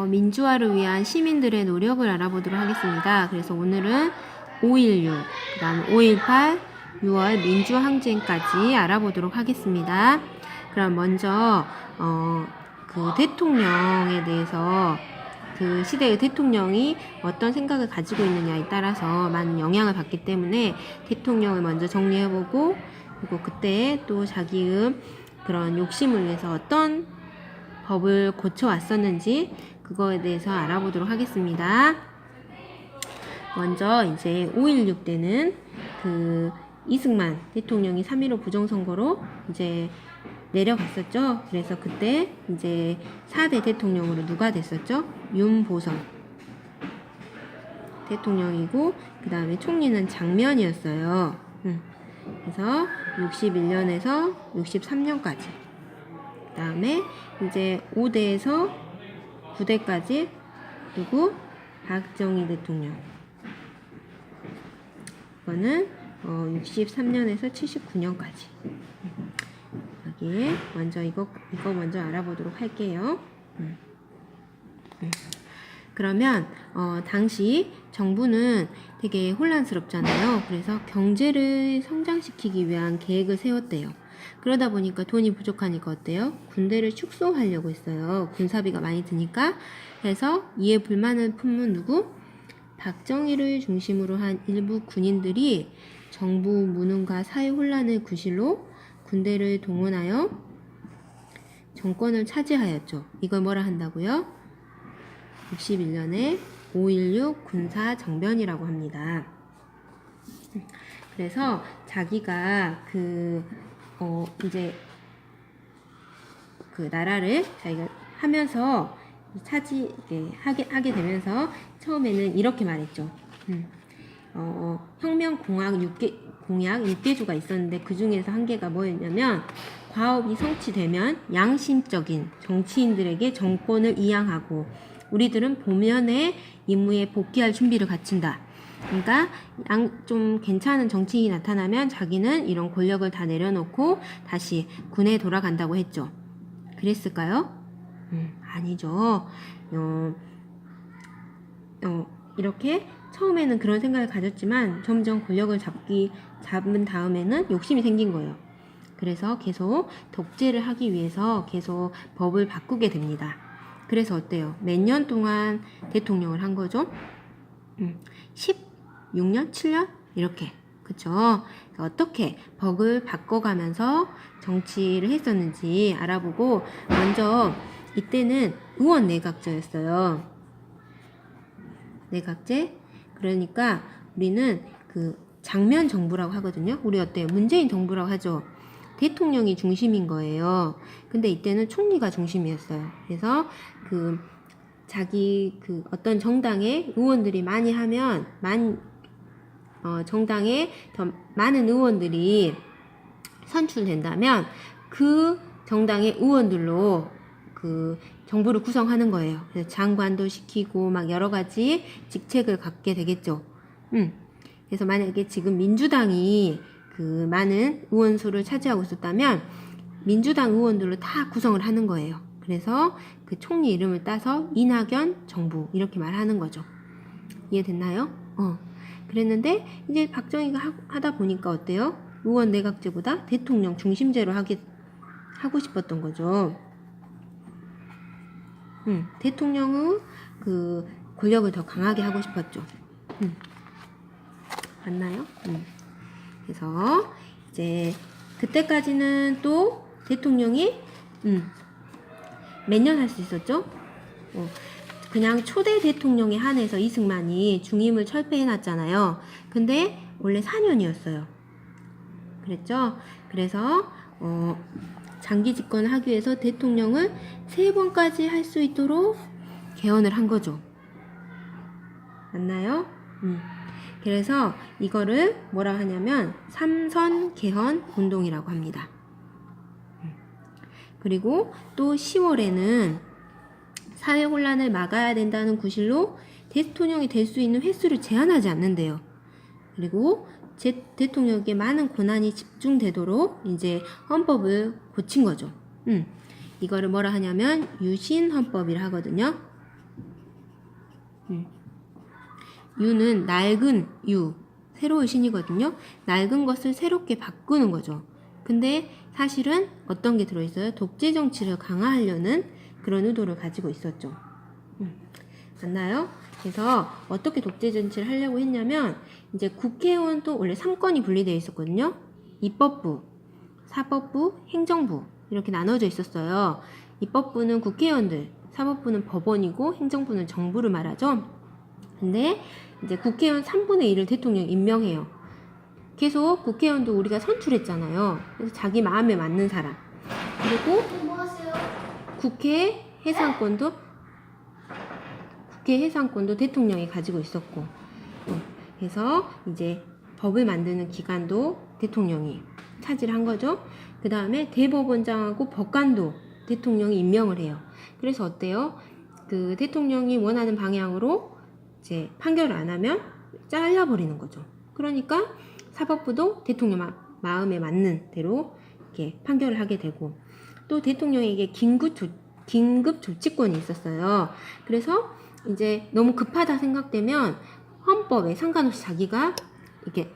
민주화를 위한 시민들의 노력을 알아보도록 하겠습니다. 그래서 오늘은 5.16, 그 다음 5.18, 6월 민주항쟁까지 알아보도록 하겠습니다. 그럼 먼저 그 대통령에 대해서 그 시대의 대통령이 어떤 생각을 가지고 있느냐에 따라서 많은 영향을 받기 때문에 대통령을 먼저 정리해보고, 그리고 그때 또 자기의 그런 욕심을 위해서 어떤 법을 고쳐왔었는지 그거에 대해서 알아보도록 하겠습니다. 먼저 이제 5.16 때는 그 이승만 대통령이 3.15 부정선거로 이제 내려갔었죠. 그래서 그때 이제 4대 대통령으로 누가 됐었죠? 윤보선 대통령이고, 그 다음에 총리는 장면이었어요. 그래서 61년에서 63년까지. 그 다음에 이제 5대에서 9대까지 누구? 박정희 대통령. 이거는 63년에서 79년까지. 여기 먼저 이거 먼저 알아보도록 할게요. 그러면 당시 정부는 되게 혼란스럽잖아요. 그래서 경제를 성장시키기 위한 계획을 세웠대요. 그러다 보니까 돈이 부족하니까 어때요? 군대를 축소하려고 했어요. 군사비가 많이 드니까. 그래서 이에 불만을 품은 누구? 박정희를 중심으로 한 일부 군인들이 정부 무능과 사회 혼란의 구실로 군대를 동원하여 정권을 차지하였죠. 이걸 뭐라 한다고요? 61년에 5.16 군사정변이라고 합니다. 그래서 자기가 이제 그 나라를 자기가 하면서 하게 되면서 처음에는 이렇게 말했죠. 혁명 공약 6개주가 있었는데 그 중에서 한 개가 뭐였냐면, 과업이 성취되면 양심적인 정치인들에게 정권을 이양하고 우리들은 보면의 임무에 복귀할 준비를 갖춘다. 그러니까 좀 괜찮은 정치인이 나타나면 자기는 이런 권력을 다 내려놓고 다시 군에 돌아간다고 했죠. 그랬을까요? 아니죠. 이렇게 처음에는 그런 생각을 가졌지만 점점 권력을 잡은 다음에는 욕심이 생긴 거예요. 그래서 계속 독재를 하기 위해서 계속 법을 바꾸게 됩니다. 그래서 어때요? 몇 년 동안 대통령을 한 거죠? 16년? 7년? 이렇게. 그쵸? 어떻게 법을 바꿔가면서 정치를 했었는지 알아보고, 먼저 이때는 의원 내각제였어요. 내각제? 그러니까 우리는 그 장면 정부라고 하거든요. 우리 어때요? 문재인 정부라고 하죠. 대통령이 중심인 거예요. 근데 이때는 총리가 중심이었어요. 그래서 자기 어떤 정당에 의원들이 많이 하면 정당에 더 많은 의원들이 선출된다면 그 정당의 의원들로 그 정부를 구성하는 거예요. 그래서 장관도 시키고 막 여러 가지 직책을 갖게 되겠죠. 그래서 만약에 지금 민주당이 그 많은 의원수를 차지하고 있었다면 민주당 의원들로 다 구성을 하는 거예요. 그래서 그 총리 이름을 따서 이낙연 정부 이렇게 말하는 거죠. 이해됐나요? 그랬는데 이제 박정희가 하다 보니까 어때요? 의원 내각제보다 대통령 중심제로 하고 싶었던 거죠. 대통령의 그 권력을 더 강하게 하고 싶었죠. 맞나요? 그래서 이제 그때까지는 또 대통령이 몇 년 할 수 있었죠? 그냥 초대 대통령에 한해서 이승만이 중임을 철폐해놨잖아요. 근데 원래 4년이었어요. 그랬죠? 그래서 장기 집권을 하기 위해서 대통령을 3번까지 할 수 있도록 개헌을 한 거죠. 맞나요? 그래서 이거를 뭐라 하냐면 3선 개헌 운동이라고 합니다. 그리고 또 10월에는 사회 혼란을 막아야 된다는 구실로 대통령이 될 수 있는 횟수를 제한하지 않는데요. 그리고 대통령에게 많은 권한이 집중되도록 이제 헌법을 고친 거죠. 이거를 뭐라 하냐면 유신헌법이라 하거든요. 유는 낡은 유, 새로운 신이거든요. 낡은 것을 새롭게 바꾸는 거죠. 근데 사실은 어떤 게 들어있어요? 독재 정치를 강화하려는 그런 의도를 가지고 있었죠. 맞나요? 그래서 어떻게 독재 정치를 하려고 했냐면 이제 국회의원도 원래 3권이 분리되어 있었거든요. 입법부, 사법부, 행정부 이렇게 나눠져 있었어요. 입법부는 국회의원들, 사법부는 법원이고 행정부는 정부를 말하죠. 근데 이제 국회의원 3분의 1을 대통령이 임명해요. 계속 국회의원도 우리가 선출했잖아요. 그래서 자기 마음에 맞는 사람. 그리고 뭐 하세요? 국회 해상권도 대통령이 가지고 있었고, 그래서 이제 법을 만드는 기관도 대통령이 차지한 거죠. 그 다음에 대법원장하고 법관도 대통령이 임명을 해요. 그래서 어때요? 그 대통령이 원하는 방향으로 이제 판결을 안 하면 잘라버리는 거죠. 그러니까 사법부도 대통령 마음에 맞는 대로 이렇게 판결을 하게 되고, 또 대통령에게 긴급 조치권이 있었어요. 그래서 이제 너무 급하다 생각되면 헌법에 상관없이 자기가 이렇게